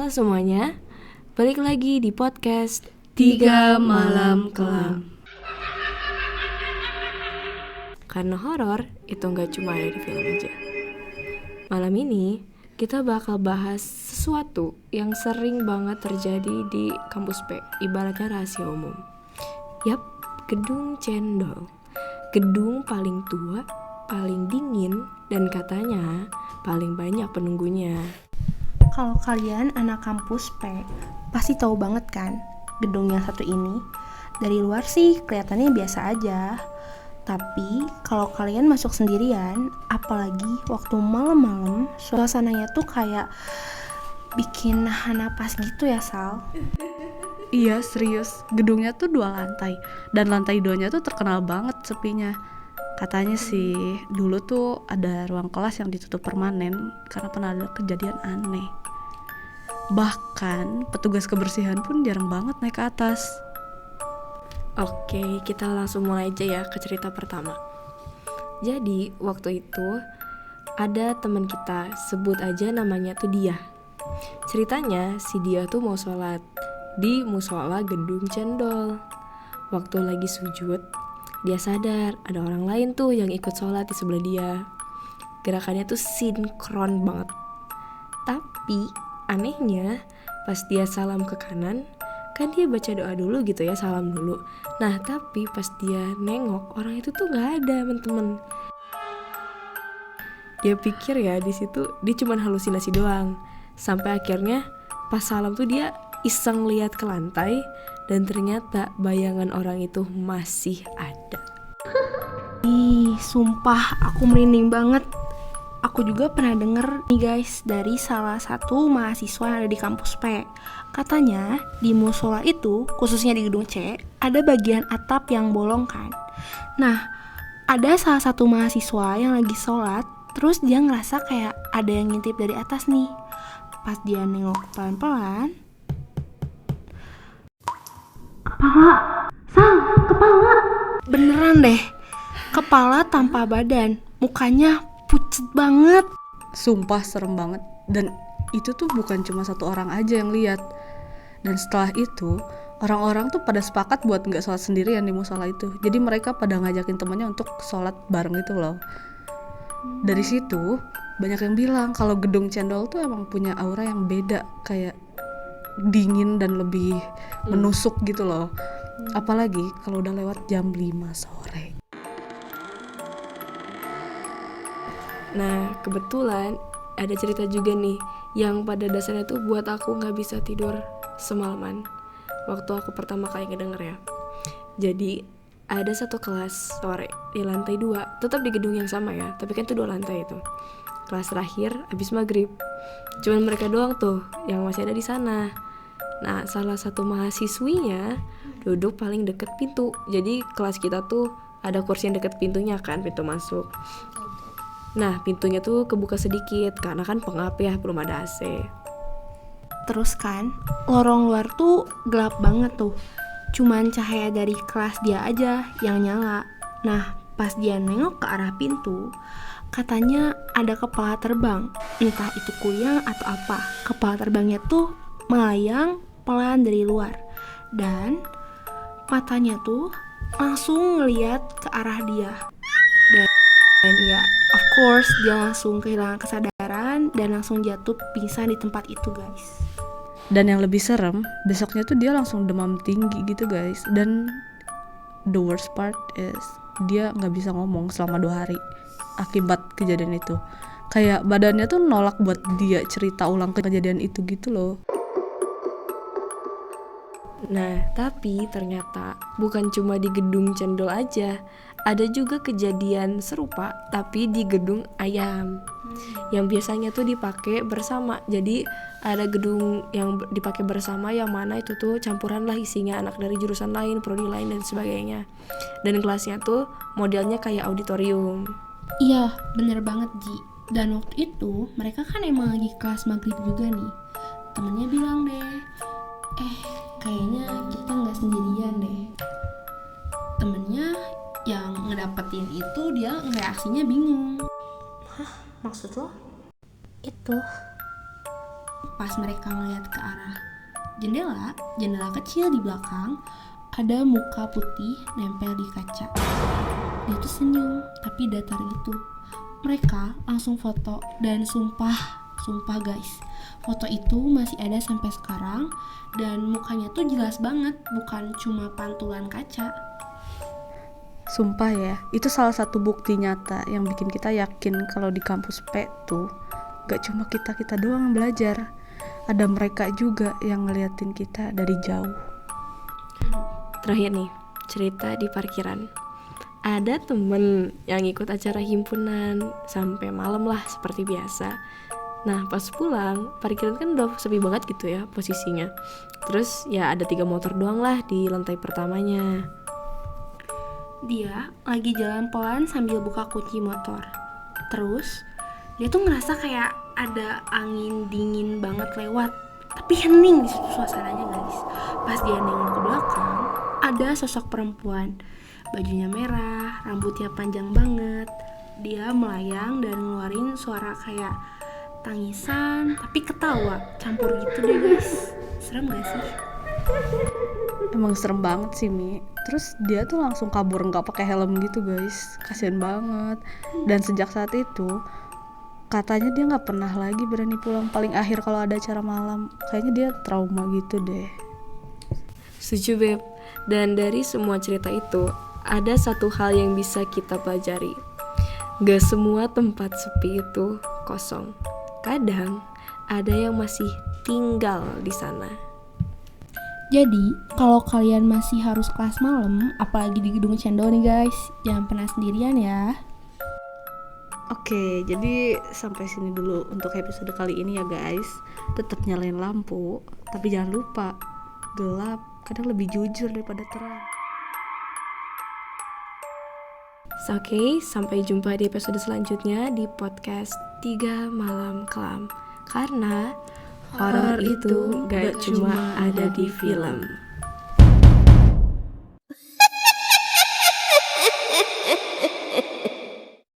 Halo semuanya, balik lagi di podcast 3 Malam Kelam. Karena horor itu gak cuma ada di film aja. Malam ini kita bakal bahas sesuatu yang sering banget terjadi di kampus P, ibaratnya rahasia umum. Yap, gedung cendol. Gedung paling tua, paling dingin, dan katanya paling banyak penunggunya. Kalau kalian anak kampus P, pasti tahu banget kan gedung yang satu ini. Dari luar sih kelihatannya biasa aja. Tapi kalau kalian masuk sendirian, apalagi waktu malam-malam, suasananya tuh kayak bikin nahan napas gitu ya, Sal. Iya serius, gedungnya tuh 2 lantai. Dan lantai 2-nya tuh terkenal banget sepinya. Katanya sih dulu tuh ada ruang kelas yang ditutup permanen karena pernah ada kejadian aneh. Bahkan petugas kebersihan pun jarang banget naik ke atas. Oke, kita langsung mulai aja ya ke cerita pertama. Jadi waktu itu ada teman kita, sebut aja namanya tuh Dia. Ceritanya si Dia tuh mau sholat di musola gedung cendol. Waktu lagi sujud, dia sadar ada orang lain tuh yang ikut sholat di sebelah dia. Gerakannya tuh sinkron banget. Tapi anehnya pas dia salam ke kanan, kan dia baca doa dulu gitu ya, salam dulu. Nah tapi pas dia nengok, orang itu tuh gak ada temen-temen. Dia pikir ya di situ dia cuma halusinasi doang. Sampai akhirnya pas salam tuh dia iseng lihat ke lantai, dan ternyata bayangan orang itu masih ada. Ih, sumpah aku merinding banget. Aku juga pernah denger nih guys dari salah satu mahasiswa yang ada di kampus P. Katanya di musola itu, khususnya di gedung C, ada bagian atap yang bolong kan. Nah, ada salah satu mahasiswa yang lagi sholat, terus dia ngerasa kayak ada yang ngintip dari atas nih. Pas dia nengok pelan-pelan, kepala. Beneran deh, kepala tanpa badan, mukanya pucet banget. Sumpah serem banget. Dan itu tuh bukan cuma satu orang aja yang lihat. Dan setelah itu orang-orang tuh pada sepakat buat gak sholat sendirian di musola itu. Jadi mereka pada ngajakin temannya untuk sholat bareng gitu loh. Dari situ banyak yang bilang kalau gedung cendol tuh emang punya aura yang beda, kayak dingin dan lebih menusuk gitu loh. Apalagi kalau udah lewat jam 5 sore. Nah kebetulan ada cerita juga nih yang pada dasarnya tuh buat aku gak bisa tidur semalaman waktu aku pertama kali ngedenger ya. Jadi ada satu kelas sore di lantai 2, tetap di gedung yang sama ya, tapi kan itu 2 lantai itu. Kelas terakhir abis maghrib, cuman mereka doang tuh yang masih ada di sana. Nah salah satu mahasiswinya duduk paling deket pintu. Jadi kelas kita tuh ada kursi yang deket pintunya kan, pintu masuk. Nah pintunya tuh kebuka sedikit karena kan pengap ya, belum ada AC. Terus kan, lorong luar tuh gelap banget tuh. Cuman cahaya dari kelas dia aja yang nyala. Nah pas dia nengok ke arah pintu, katanya ada kepala terbang. Entah itu kuyang atau apa. Kepala terbangnya tuh melayang pelan dari luar. Dan matanya tuh langsung ngeliat ke arah dia. Dan ya, of course dia langsung kehilangan kesadaran dan langsung jatuh pingsan di tempat itu guys. Dan yang lebih serem, besoknya tuh dia langsung demam tinggi gitu guys. Dan the worst part is dia gak bisa ngomong selama 2 hari akibat kejadian itu. Kayak badannya tuh nolak buat dia cerita ulang kejadian itu gitu loh. Nah tapi ternyata bukan cuma di gedung cendol aja, ada juga kejadian serupa tapi di gedung ayam yang biasanya tuh dipakai bersama. Jadi ada gedung yang dipakai bersama yang mana itu tuh campuran lah isinya anak dari jurusan lain, prodi lain dan sebagainya. Dan kelasnya tuh modelnya kayak auditorium. Iya, bener banget Ji. Dan waktu itu mereka kan emang lagi kelas maghrib juga nih. Temennya bilang deh, kayaknya kita gak sendirian deh. Temennya yang ngedapetin itu dia reaksinya bingung. Hah? Maksud lo? Itu pas mereka ngeliat ke arah jendela kecil di belakang, ada muka putih nempel di kaca. Dia tuh senyum, tapi datar gitu. Mereka langsung foto dan sumpah guys, foto itu masih ada sampai sekarang dan mukanya tuh jelas banget, bukan cuma pantulan kaca. Sumpah ya, itu salah satu bukti nyata yang bikin kita yakin kalau di kampus P tuh gak cuma kita doang yang belajar. Ada mereka juga yang ngeliatin kita dari jauh. Terakhir nih, cerita di parkiran. Ada temen yang ikut acara himpunan sampai malam lah seperti biasa. Nah pas pulang, parkiran kan udah sepi banget gitu ya posisinya. Terus ya ada 3 motor doang lah di lantai pertamanya. Dia lagi jalan pelan sambil buka kunci motor. Terus dia tuh ngerasa kayak ada angin dingin banget lewat, tapi hening di situ suasananya guys. Pas dia nengok ke belakang, ada sosok perempuan, bajunya merah, rambutnya panjang banget. Dia melayang dan ngeluarin suara kayak tangisan tapi ketawa campur gitu deh guys. Serem gak sih? Emang serem banget sih Mi. Terus dia tuh langsung kabur nggak pakai helm gitu guys, kasian banget. Dan sejak saat itu katanya dia nggak pernah lagi berani pulang paling akhir kalau ada acara malam. Kayaknya dia trauma gitu deh. Setuju Beb. Dan dari semua cerita itu ada satu hal yang bisa kita pelajari. Gak semua tempat sepi itu kosong. Kadang ada yang masih tinggal di sana. Jadi, kalau kalian masih harus kelas malam, apalagi di gedung cendol nih guys, jangan pernah sendirian ya. Oke, jadi sampai sini dulu untuk episode kali ini ya guys. Tetap nyalain lampu, tapi jangan lupa gelap kadang lebih jujur daripada terang. Oke, sampai jumpa di episode selanjutnya di podcast 3 Malam Kelam. Karena horor itu gak cuma ada di film.